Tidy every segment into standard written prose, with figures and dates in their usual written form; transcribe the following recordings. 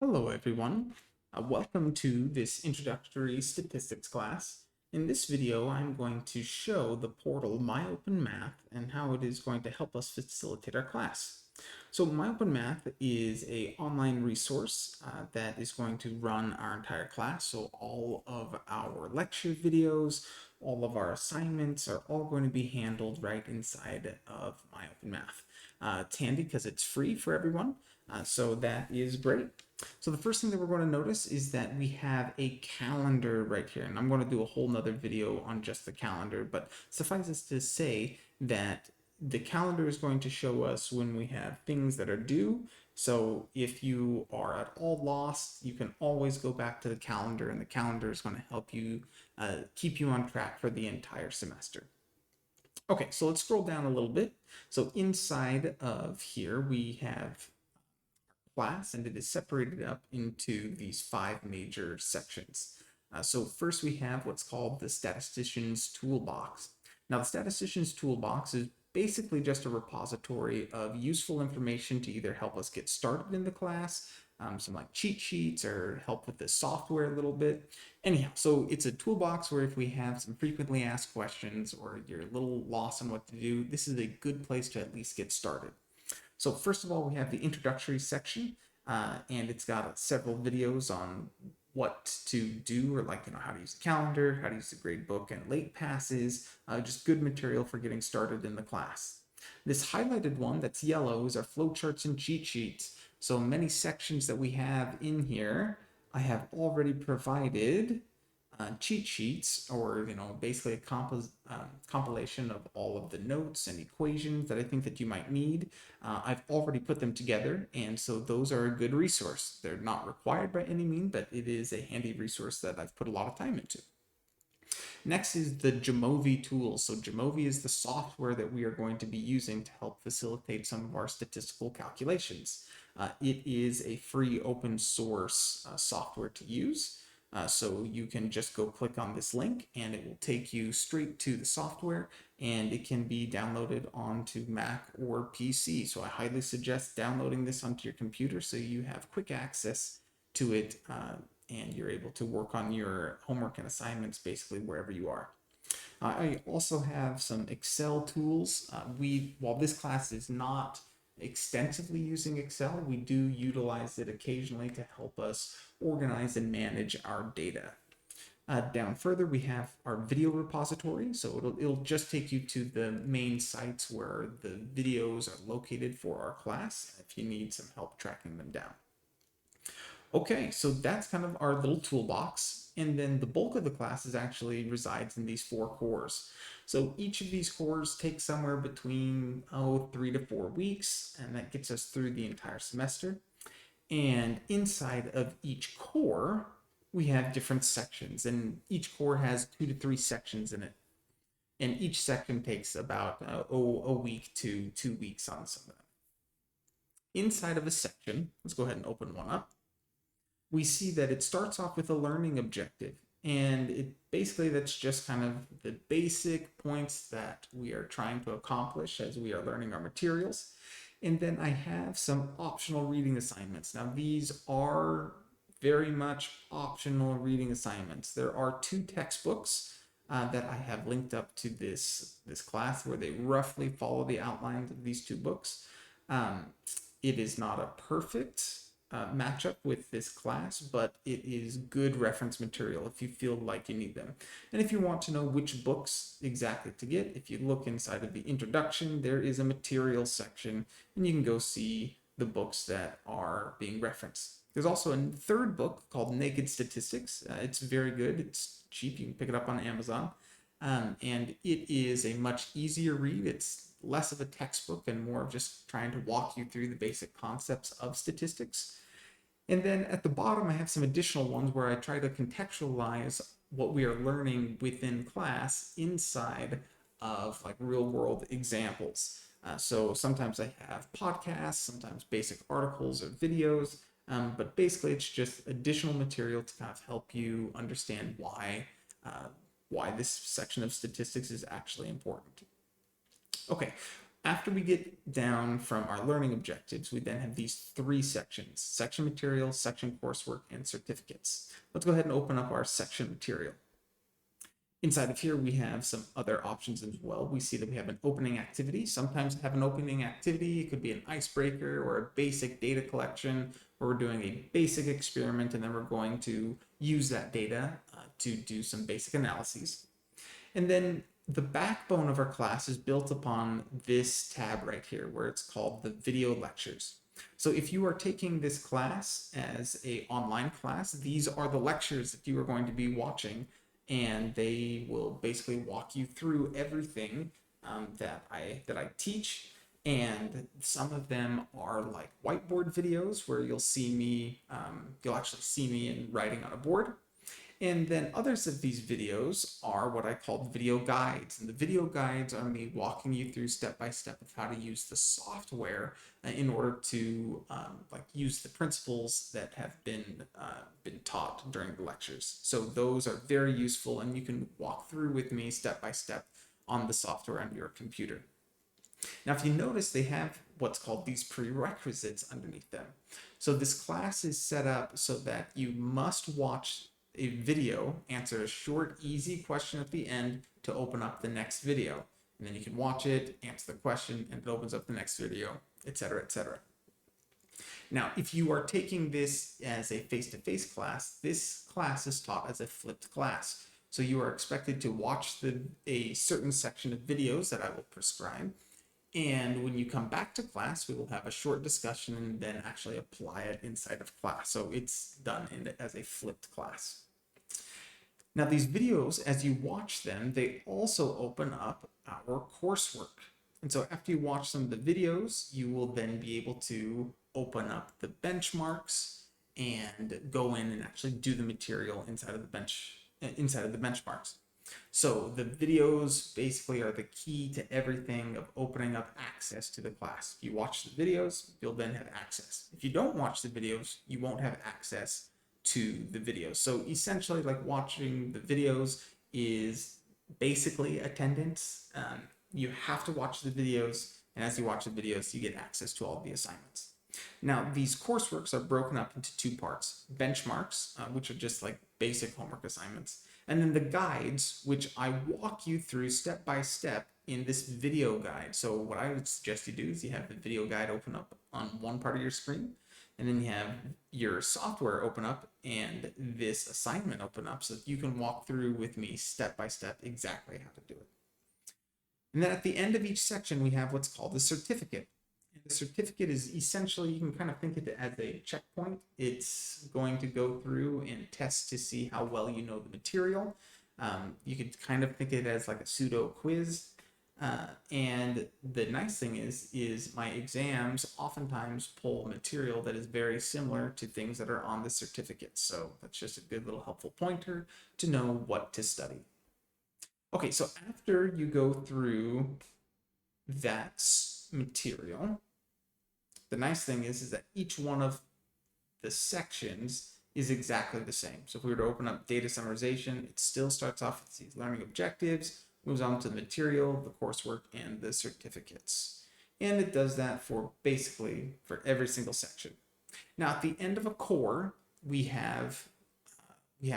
Hello, everyone. Welcome to this introductory statistics class. In this video, I'm going to show the portal MyOpenMath and how it is going to help us facilitate our class. So MyOpenMath is an online resource that is going to run our entire class. So all of our lecture videos, all of our assignments are all going to be handled right inside of MyOpenMath. It's handy because it's free for everyone, so that is great. So the first thing that we're going to notice is that we have a calendar right here, and I'm going to do a whole nother video on just the calendar, but suffice it to say that the calendar is going to show us when we have things that are due. So if you are at all lost, you can always go back to the calendar, and the calendar is going to help you keep you on track for the entire semester. Okay, so let's scroll down a little bit. So inside of here, we have class, and it is separated up into these 5 major sections. So first we have what's called the statistician's toolbox. Now the statistician's toolbox is basically just a repository of useful information to either help us get started in the class, some like cheat sheets, or help with the software a little bit. Anyhow, so it's a toolbox where if we have some frequently asked questions or you're a little lost on what to do, this is a good place to at least get started. So first of all, we have the introductory section, and it's got several videos on what to do, or how to use the calendar, how to use the grade book and late passes, just good material for getting started in the class. This highlighted one that's yellow is our flowcharts and cheat sheets. So many sections that we have in here, I have already provided cheat sheets, or basically a compilation of all of the notes and equations that I think that you might need. I've already put them together, and so those are a good resource. They're not required by any means, but it is a handy resource that I've put a lot of time into. Next is the Jamovi tool. So Jamovi is the software that we are going to be using to help facilitate some of our statistical calculations. It is a free open source software to use. So you can just go click on this link and it will take you straight to the software, and it can be downloaded onto Mac or PC. So I highly suggest downloading this onto your computer so you have quick access to it, and you're able to work on your homework and assignments basically wherever you are. I also have some Excel tools. While this class is not extensively using Excel, we do utilize it occasionally to help us organize and manage our data. Down further, we have our video repository. So it'll just take you to the main sites where the videos are located for our class if you need some help tracking them down. Okay, so that's kind of our little toolbox. And then the bulk of the classes actually resides in these 4 cores. So each of these cores takes somewhere between 3 to 4 weeks, and that gets us through the entire semester. And inside of each core, we have different sections, and each core has 2 to 3 sections in it. And each section takes about a week to 2 weeks on some of them. Inside of a section, let's go ahead and open one up. We see that it starts off with a learning objective, and that's just kind of the basic points that we are trying to accomplish as we are learning our materials. And then I have some optional reading assignments. Now these are very much optional reading assignments. There are 2 textbooks that I have linked up to this class where they roughly follow the outlines of these 2 books. It is not a perfect matchup with this class, but it is good reference material if you feel like you need them. And if you want to know which books exactly to get, if you look inside of the introduction, there is a material section, and you can go see the books that are being referenced. There's also a 3rd book called Naked Statistics. It's very good. It's cheap. You can pick it up on Amazon. And it is a much easier read. It's less of a textbook and more of just trying to walk you through the basic concepts of statistics. And then at the bottom, I have some additional ones where I try to contextualize what we are learning within class inside of real world examples. So sometimes I have podcasts, sometimes basic articles or videos, but basically it's just additional material to kind of help you understand why this section of statistics is actually important. Okay, After we get down from our learning objectives, we then have these three sections: section material, section coursework, and certificates. Let's go ahead and open up our section material. Inside of here, we have some other options as well. We see that we have an opening activity. Sometimes have an opening activity. It could be an icebreaker or a basic data collection, where we're doing a basic experiment and then we're going to use that data to do some basic analyses. And then the backbone of our class is built upon this tab right here, where it's called the video lectures. So if you are taking this class as an online class, these are the lectures that you are going to be watching, and they will basically walk you through everything that I teach. And some of them are like whiteboard videos where you'll see me, you'll actually see me in writing on a board. And then others of these videos are what I call video guides. And the video guides are me walking you through step by step of how to use the software in order to use the principles that have been taught during the lectures. So those are very useful, and you can walk through with me step by step on the software on your computer. Now, if you notice, they have what's called these prerequisites underneath them. So this class is set up so that you must watch a video, answer a short, easy question at the end to open up the next video. And then you can watch it, answer the question, and it opens up the next video, etc., etc. Now, if you are taking this as a face-to-face class, this class is taught as a flipped class. So you are expected to watch a certain section of videos that I will prescribe. And when you come back to class, we will have a short discussion and then actually apply it inside of class. So it's done as a flipped class. Now, these videos, as you watch them, they also open up our coursework. And so after you watch some of the videos, you will then be able to open up the benchmarks and go in and actually do the material inside of the benchmarks. So the videos basically are the key to everything of opening up access to the class. If you watch the videos, you'll then have access. If you don't watch the videos, you won't have access to the videos. So essentially, like, watching the videos is basically attendance. You have to watch the videos, and as you watch the videos, you get access to all of the assignments. Now, these courseworks are broken up into two parts: benchmarks, which are just like basic homework assignments, and then the guides, which I walk you through step by step in this video guide. So what I would suggest you do is you have the video guide open up on one part of your screen, and then you have your software open up and this assignment open up so that you can walk through with me step by step exactly how to do it. And then at the end of each section, we have what's called the certificate. And the certificate is essentially, you can kind of think of it as a checkpoint. It's going to go through and test to see how well you know the material. You could kind of think of it as like a pseudo quiz. And the nice thing is my exams oftentimes pull material that is very similar to things that are on the certificate. So that's just a good little helpful pointer to know what to study. Okay, so after you go through that material, the nice thing is that each one of the sections is exactly the same. So if we were to open up data summarization, it still starts off with these learning objectives, moves on to the material, the coursework, and the certificates. And it does that for basically for every single section. Now, at the end of a core, we have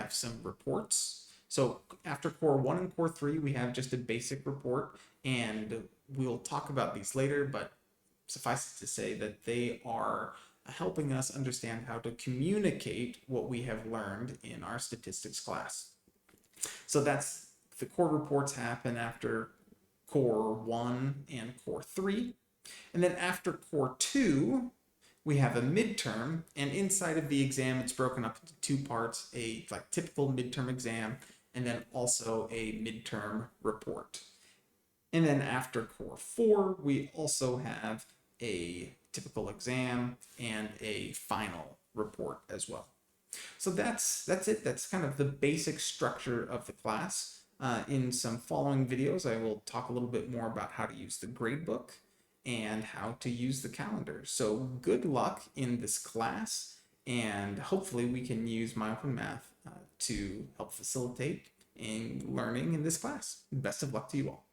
some reports. So after core 1 and core 3, we have just a basic report, and we'll talk about these later, but suffice it to say that they are helping us understand how to communicate what we have learned in our statistics class. So that's the core reports happen after core 1 and core 3. And then after core 2, we have a midterm, and inside of the exam, it's broken up into two parts: a typical midterm exam, and then also a midterm report. And then after core 4, we also have a typical exam and a final report as well. So that's it. That's kind of the basic structure of the class. In some following videos, I will talk a little bit more about how to use the gradebook and how to use the calendar. So good luck in this class, and hopefully we can use MyOpenMath to help facilitate in learning in this class. Best of luck to you all.